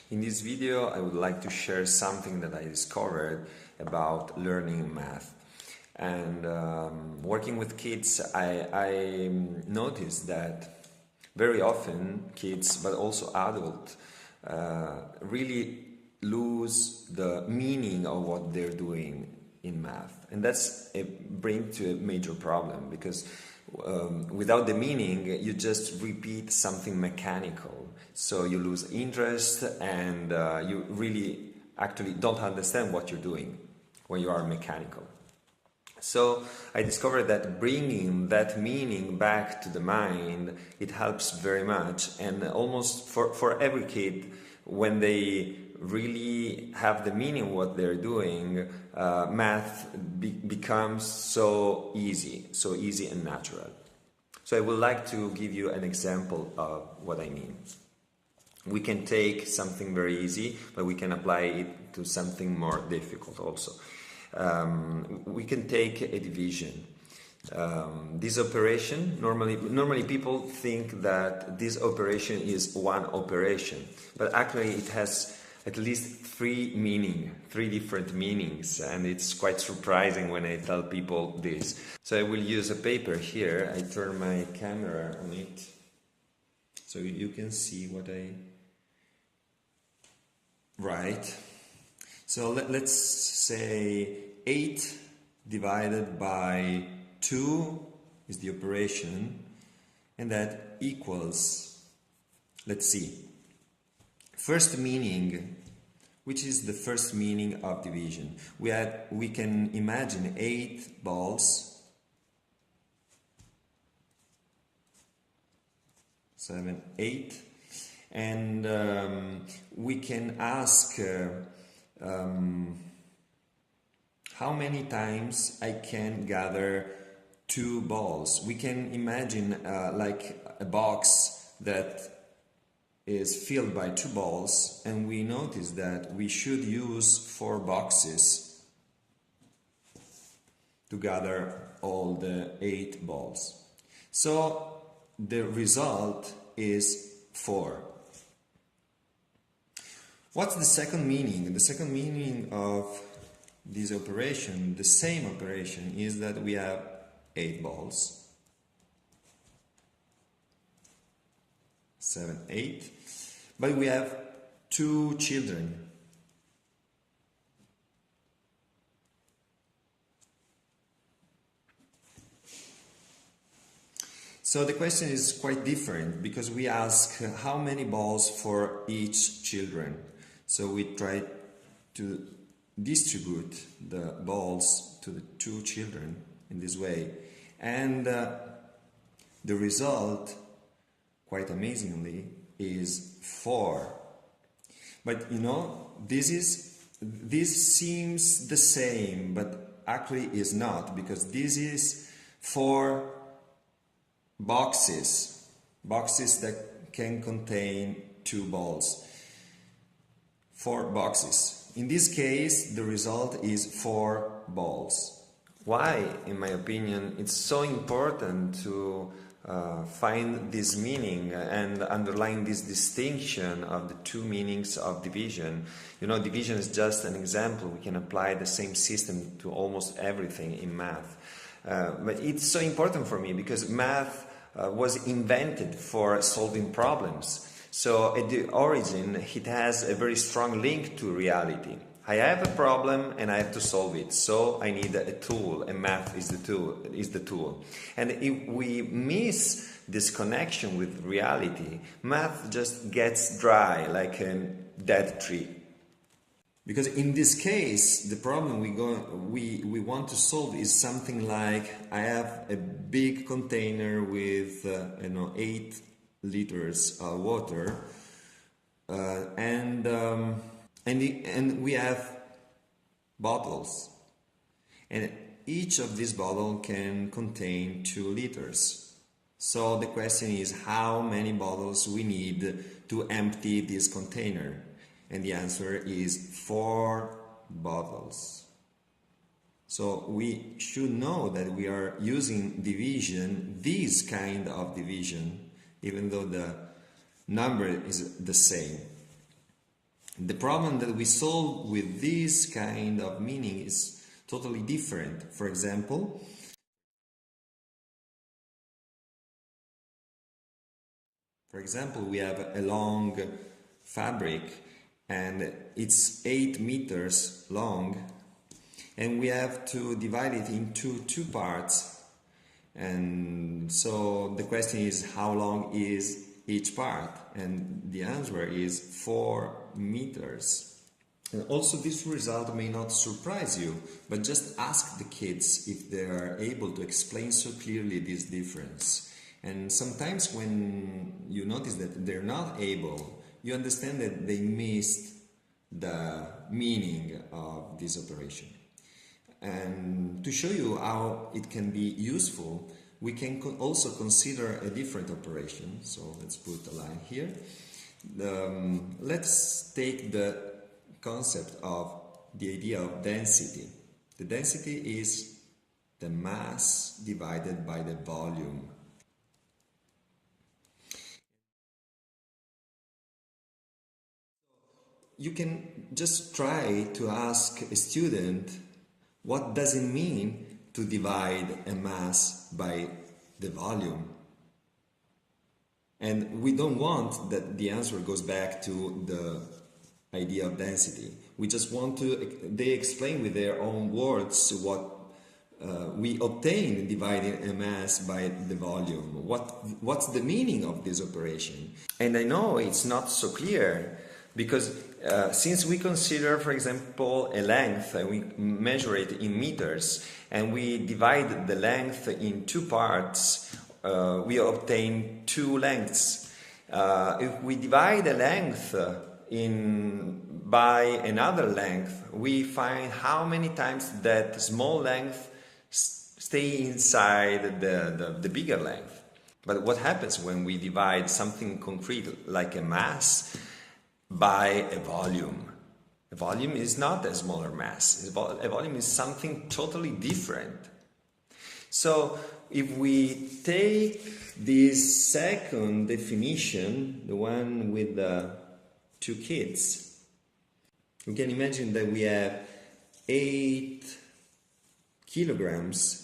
In this video, I would like to share something that I discovered about learning math. And working with kids, I noticed that very often kids, but also adults, really lose the meaning of what they're doing in math. And that's brings to a major problem because without the meaning, you just repeat something mechanical. So you lose interest and you really actually don't understand what you're doing when you are mechanical. So I discovered that bringing that meaning back to the mind, it helps very much. And almost for every kid, when they really have the meaning of what they're doing, math becomes so easy and natural. So I would like to give you an example of what I mean. We can take something very easy, but we can apply it to something more difficult also. We can take a division. This operation, normally people think that this operation is one operation, but actually it has at least three different meanings, and it's quite surprising when I tell people this. So I will use a paper here. I turn my camera on it so you can see what I write. So let's say 8 divided by 2 is the operation, and that equals, let's see, first meaning. Which is the first meaning of division? We can imagine 8 balls, 7, 8, and we can ask how many times I can gather 2 balls. We can imagine like a box that is filled by 2 balls, and we notice that we should use 4 boxes to gather all the 8 balls. So the result is 4. What's the second meaning? The second meaning of this operation, the same operation, is that we have 8 balls, 7, 8, but we have 2 children. So the question is quite different because we ask how many balls for each children. So we try to distribute the balls to the 2 children in this way, and the result, quite amazingly, is 4. But you know, this seems the same, but actually is not, because this is 4 boxes that can contain 2 balls. 4 boxes. In this case, the result is 4 balls. Why, in my opinion, it's so important to find this meaning and underline this distinction of the 2 meanings of division. You know, division is just an example. We can apply the same system to almost everything in math. But it's so important for me because math was invented for solving problems. So at the origin, it has a very strong link to reality. I have a problem and I have to solve it, so I need a tool, and math is the tool. And if we miss this connection with reality, math just gets dry like a dead tree. Because in this case, the problem we want to solve is something like, I have a big container with 8 liters of water, and we have bottles, and each of these bottles can contain 2 liters. So the question is how many bottles we need to empty this container, and the answer is 4 bottles. So we should know that we are using division, this kind of division, even though the number is the same. The problem that we solve with this kind of meaning is totally different. For example, we have a long fabric and it's 8 meters long, and we have to divide it into 2 parts. And so the question is, how long is each part? And the answer is 4 meters. And also, this result may not surprise you, but just ask the kids if they are able to explain so clearly this difference. And sometimes when you notice that they're not able, you understand that they missed the meaning of this operation. And to show you how it can be useful, we can also consider a different operation. So let's put a line here. Let's take the concept of the idea of density. The density is the mass divided by the volume. You can just try to ask a student, what does it mean to divide a mass by the volume? And we don't want that the answer goes back to the idea of density. We just want they explain with their own words what we obtain dividing a mass by the volume. What's the meaning of this operation? And I know it's not so clear, because since we consider, for example, a length, we measure it in meters, and we divide the length in 2 parts, we obtain 2 lengths. If we divide a length by another length, we find how many times that small length stay inside the bigger length. But what happens when we divide something concrete like a mass by a volume? A volume is not a smaller mass. A volume is something totally different. So if we take this second definition, the one with the 2 kids, we can imagine that we have 8 kilograms,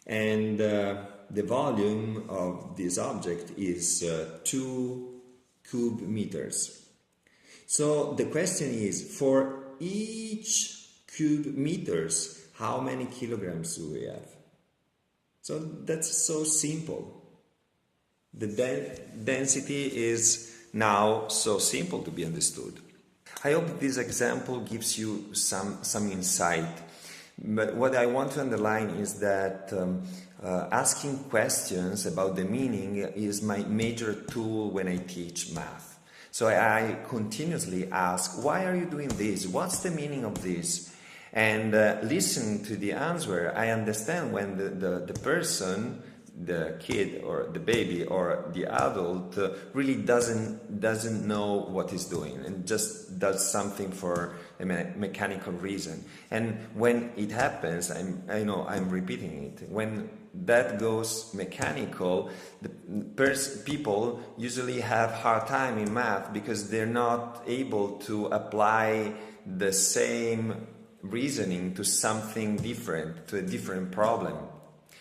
and the volume of this object is 2 cube meters. So the question is, for each cube meters, how many kilograms do we have? So that's so simple. The density is now so simple to be understood. I hope this example gives you some insight. But what I want to underline is that asking questions about the meaning is my major tool when I teach math. So I continuously ask, why are you doing this? What's the meaning of this? And listen to the answer. I understand when the person, the kid or the baby or the adult really doesn't know what he's doing and just does something for a mechanical reason. And when it happens, I'm repeating it. When that goes mechanical, people usually have hard time in math because they're not able to apply the same reasoning to something different, to a different problem.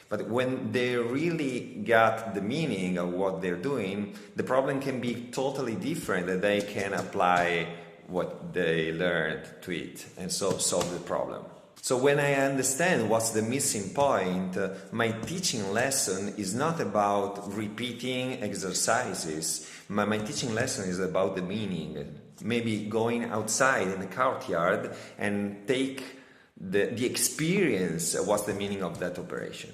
But when they really got the meaning of what they're doing, the problem can be totally different, and they can apply what they learned to it and so solve the problem. So when I understand what's the missing point, my teaching lesson is not about repeating exercises. My teaching lesson is about the meaning. Maybe going outside in the courtyard and take the experience of what's the meaning of that operation.